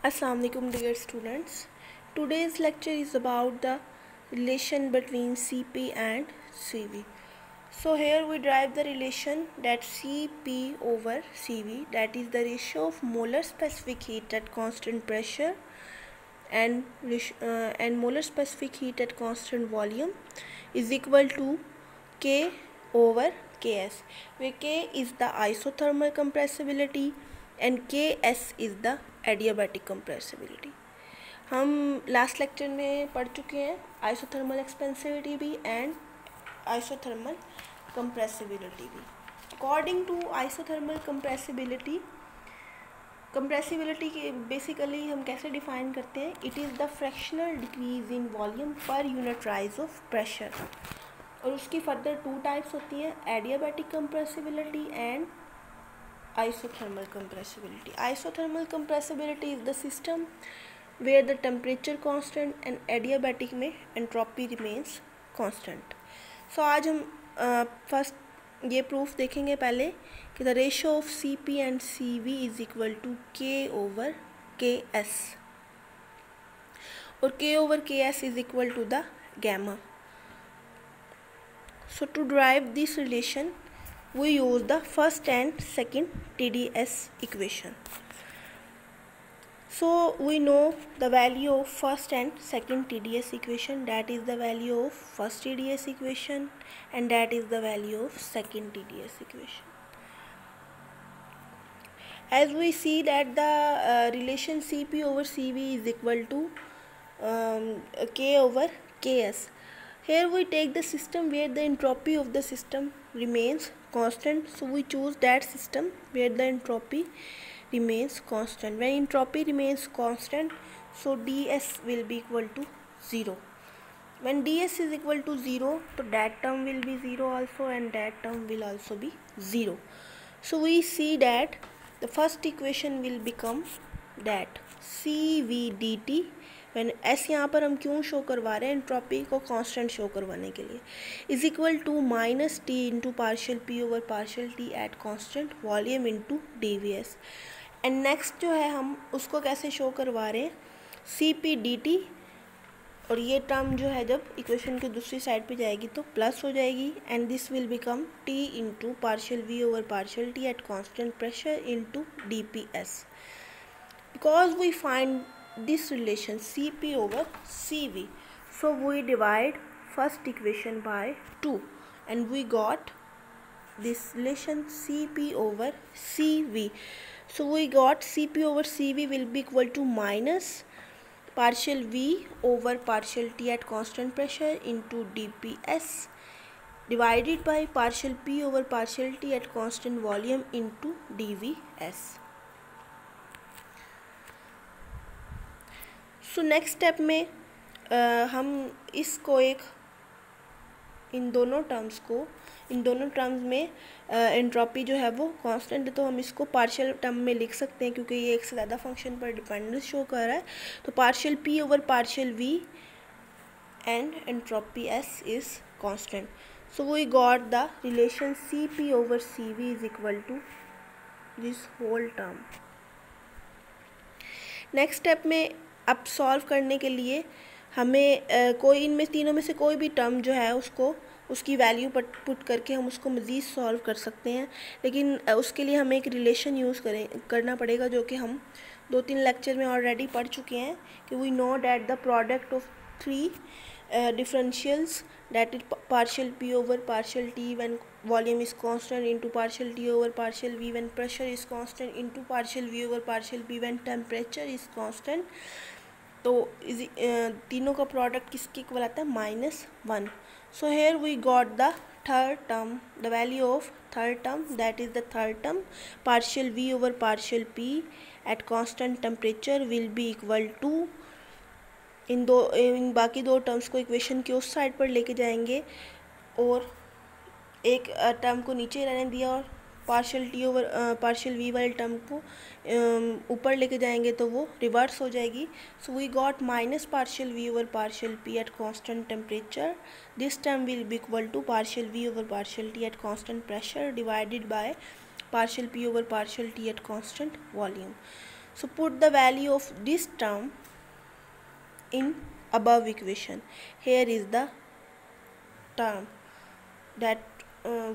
Assalamualaikum dear students. Today's lecture is about the relation between Cp and Cv. So here we derive the relation that Cp over Cv, that is the ratio of molar specific heat at constant pressure and molar specific heat at constant volume is equal to K over Ks, where K is the isothermal compressibility and Ks is the adiabatic compressibility. हम last lecture में पढ़ चुके हैं isothermal expansivity भी and isothermal compressibility भी. According to isothermal compressibility के basically हम कैसे डिफाइन करते हैं? It is the fractional decrease in volume per unit rise of pressure. और उसकी फर्दर टू टाइप्स होती हैं, adiabatic compressibility and isothermal compressibility. Isothermal compressibility is the system where the temperature constant and adiabatic में entropy remains constant. So आज हम first ये proof देखेंगे पहले कि the ratio of Cp and Cv is equal to K over Ks और K over Ks is equal to the gamma. So to derive this relation we use the first and second TdS equation. So we know the value of first and second TdS equation, that is the value of first TdS equation and that is the value of second TdS equation. As we see that the relation Cp over Cv is equal to K over Ks. Here we take the system where the entropy of the system remains constant, so we choose that system where the entropy remains constant. When entropy remains constant, so ds will be equal to 0. When ds is equal to 0, so that term will be 0 also and that term will also be 0. So we see that the first equation will become that Cv dt. When S यहाँ पर हम क्यों show करवा रहे हैं? Entropy को constant show करवाने के लिए. Is equal to minus T into partial P over partial T at constant volume into D V S. And next जो है हम उसको कैसे शो करवा रहे हैं? सी पी डी टी, और ये टर्म जो है जब इक्वेशन की दूसरी साइड पे जाएगी तो प्लस हो जाएगी and this will become T into partial V over partial T at constant pressure into D P S. Because we find this relation Cp over Cv, so we divide first equation by 2 and we got this relation Cp over Cv. So we got Cp over Cv will be equal to minus partial V over partial T at constant pressure into dps divided by partial P over partial T at constant volume into dvs. So next step में हम इसको इन दोनों terms में entropy जो है वो constant है, तो हम इसको पार्शियल टर्म में लिख सकते हैं क्योंकि ये एक से ज़्यादा फंक्शन पर डिपेंडेंस शो कर रहा है. तो partial P over partial V and entropy S is constant. So we got the relation C P over C V is equal to this whole term. Next step में अब solve करने के लिए हमें कोई इनमें तीनों में से कोई भी टर्म जो है उसकी वैल्यू पुट करके हम उसको मज़ीद सॉल्व कर सकते हैं, लेकिन उसके लिए हमें एक रिलेशन यूज़ करना पड़ेगा जो कि हम 2-3 लेक्चर में ऑलरेडी पढ़ चुके हैं कि we know that the product of 3 differentials that is partial P over partial T when volume is constant into partial T over partial V when pressure is constant into partial V over partial P when temperature is constant. तो तीनों का product किसके equal आता है? -1. So here we got the third term, the value of third term, that is the third term partial V over partial P at constant temperature will be equal to इन बाकी दो terms को equation की उस side पर लेके जाएंगे और एक टर्म को नीचे रहने दिया और partial T over partial V वाले टर्म को ऊपर लेके जाएंगे तो वो रिवर्स हो जाएगी. So we got minus partial V over partial P at constant temperature. This term will be equal to partial V over partial T at constant pressure divided by partial P over partial T at constant volume. So put the value of this term in above equation. Here is the term that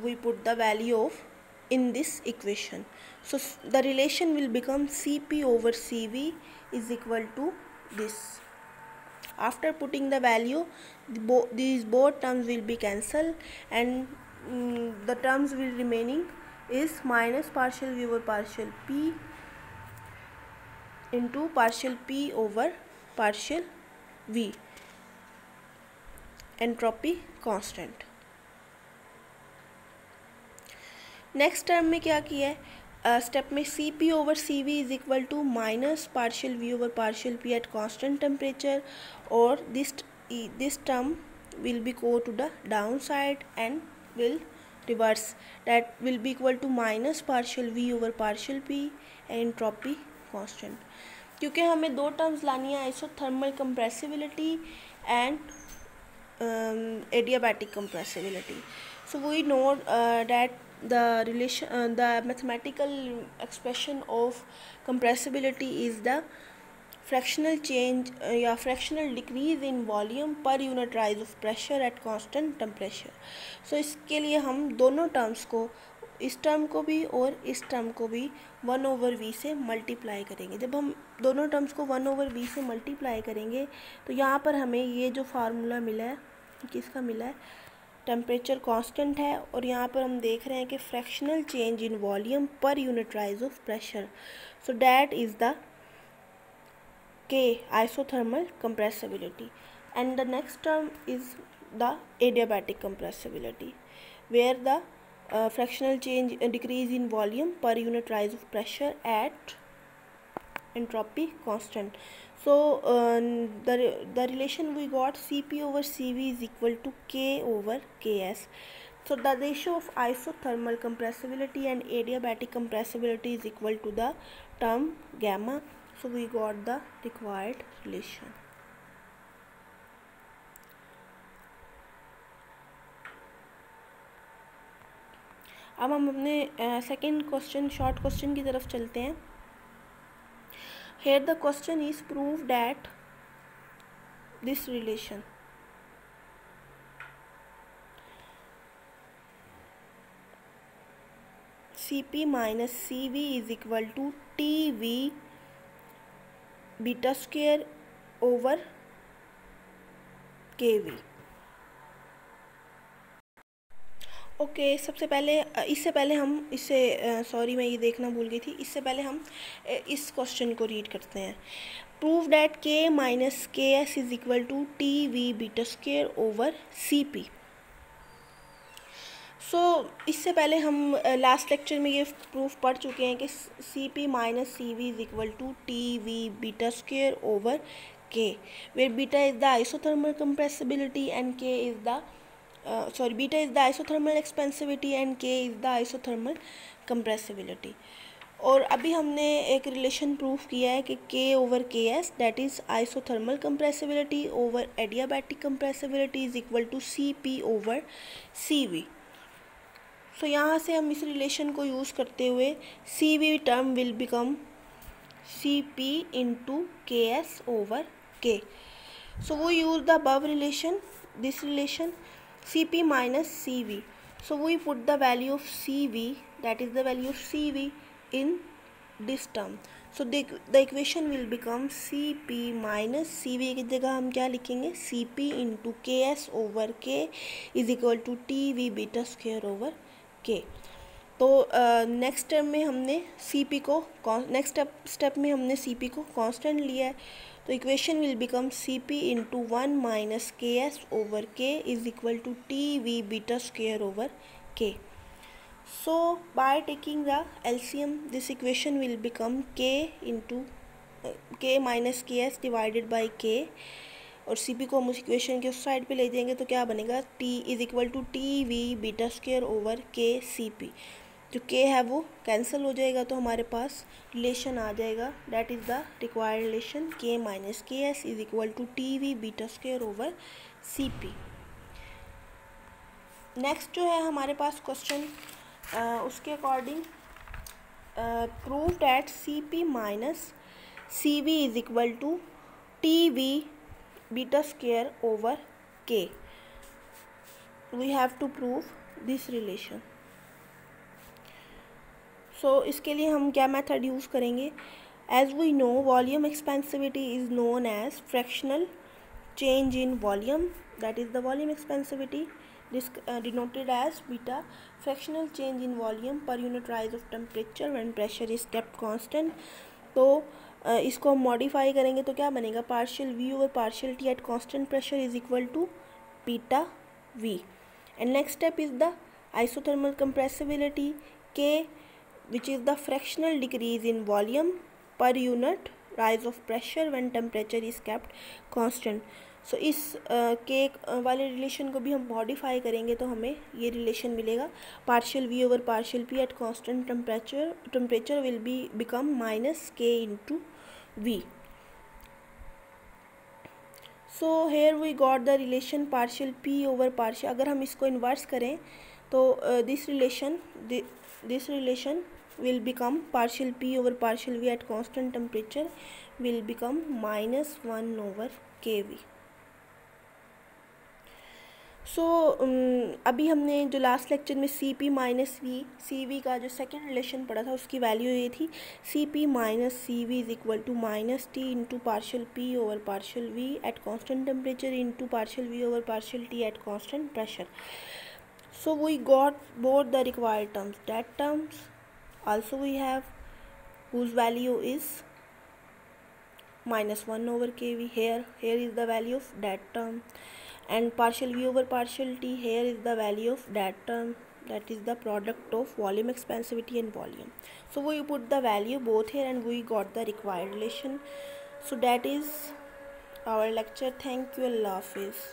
we put the value of in this equation. So the relation will become Cp over Cv is equal to this. After putting the value, these both terms will be cancelled, and the terms will remaining is minus partial v over partial p into partial p over partial v, entropy constant. Next term में क्या किया है, step में C P over C V is equal to minus partial V over partial P at constant temperature, और this term will be go to the downside and will reverse, that will be equal to minus partial v over partial p entropy constant. क्योंकि हमें दो terms लानी है, isothermal compressibility and adiabatic compressibility. So we know that the relation, the mathematical expression of compressibility is the fractional change या fractional decrease in volume per unit rise of pressure at constant temperature. So इसके लिए हम दोनों terms को, इस term को भी और इस टर्म को भी 1/v से मल्टीप्लाई करेंगे. जब हम दोनों टर्म्स को 1/v से मल्टीप्लाई करेंगे तो यहाँ पर हमें ये जो फार्मूला मिला है, किसका मिला है, टेम्परेचर कांस्टेंट है, और यहाँ पर हम देख रहे हैं कि fractional change in volume per unit rise of pressure. So that is the K isothermal compressibility, and the next term is the adiabatic compressibility, where the fractional change decrease in volume per unit rise of pressure at entropy constant. So the relation we got Cp over Cv is equal to K over Ks. So the ratio of isothermal compressibility and adiabatic compressibility is equal to the term gamma. So we got the required relation. अब हम अपने second question, short question की तरफ चलते हैं. Here the question is prove that this relation Cp minus Cv is equal to Tv beta square over Kv. Okay, सबसे पहले इससे पहले हम इससे सॉरी मैं ये देखना भूल गई थी, इससे पहले हम इस क्वेश्चन को रीड करते हैं. Prove that K minus K S is equal to T V beta square over C P. So इससे पहले हम लास्ट लेक्चर में ये प्रूफ पढ़ चुके हैं कि C P minus C V is equal to T V beta square over K, where beta is the isothermal compressibility and K is the beta is the isothermal expansivity and K is the isothermal compressibility. और अभी हमने एक relation proof किया है कि K over K S that is isothermal compressibility over adiabatic compressibility is equal to C P over C V. So यहाँ से हम इस रिलेशन को यूज़ करते हुए C V term will become C P into K S over K. So we use the above relation, this relation C P minus C V. So we put the value of C V, that is the value of C V in this term. So the equation will become C P minus C V की जगह हम क्या लिखेंगे, C P into K S over K is equal to T V beta square over K. तो next term में हमने C P को, next step में हमने सी पी को कांस्टेंट लिया है. तो equation will become C P into 1 minus K S over K is equal to T V beta square over K. So by taking the LCM this equation will become K into K minus K S divided by K, और सी P को हम उस equation के उस side पे ले जाएंगे तो क्या बनेगा, T is equal to T V beta square over K C P. जो के है वो कैंसिल हो जाएगा तो हमारे पास रिलेशन आ जाएगा, that is the required relation K minus K S is equal to T V beta square over C P. Next जो है हमारे पास क्वेश्चन, उसके according prove that Cp minus Cv is equal to Tv beta square over K. We have to prove this relation. So इसके लिए हम क्या method use करेंगे? As we know, volume expansivity is known as fractional change in volume, that is the volume expansivity, this denoted as beta, fractional change in volume per unit rise of temperature when pressure is kept constant. तो इसको हम modify करेंगे तो क्या बनेगा? Partial v over partial t at constant pressure is equal to beta v. And next step is the isothermal compressibility K, which is the fractional decrease in volume per unit rise of pressure when temperature is kept constant. सो इस के वाले relation को भी हम modify करेंगे तो हमें ये रिलेशन मिलेगा. Partial V over partial P at constant temperature will be become minus K into V. So here we got the relation partial P over partial. अगर हम इसको इन्वर्स करें तो this relation will become partial p over partial v at constant temperature will become minus 1 over kv. सो अभी हमने जो last lecture में C P minus V C V का जो सेकेंड रिलेशन पढ़ा था उसकी वैल्यू ये थी C P minus C V is equal to minus T into partial P over partial V at constant temperature into partial V over partial T at constant pressure. So we got both the required terms. That terms also we have whose value is minus 1 over kv. Here is the value of that term, and partial v over partial t, here is the value of that term, that is the product of volume expansivity and volume. So we put the value both here and we got the required relation. So that is our lecture. Thank you. Allah Hafiz.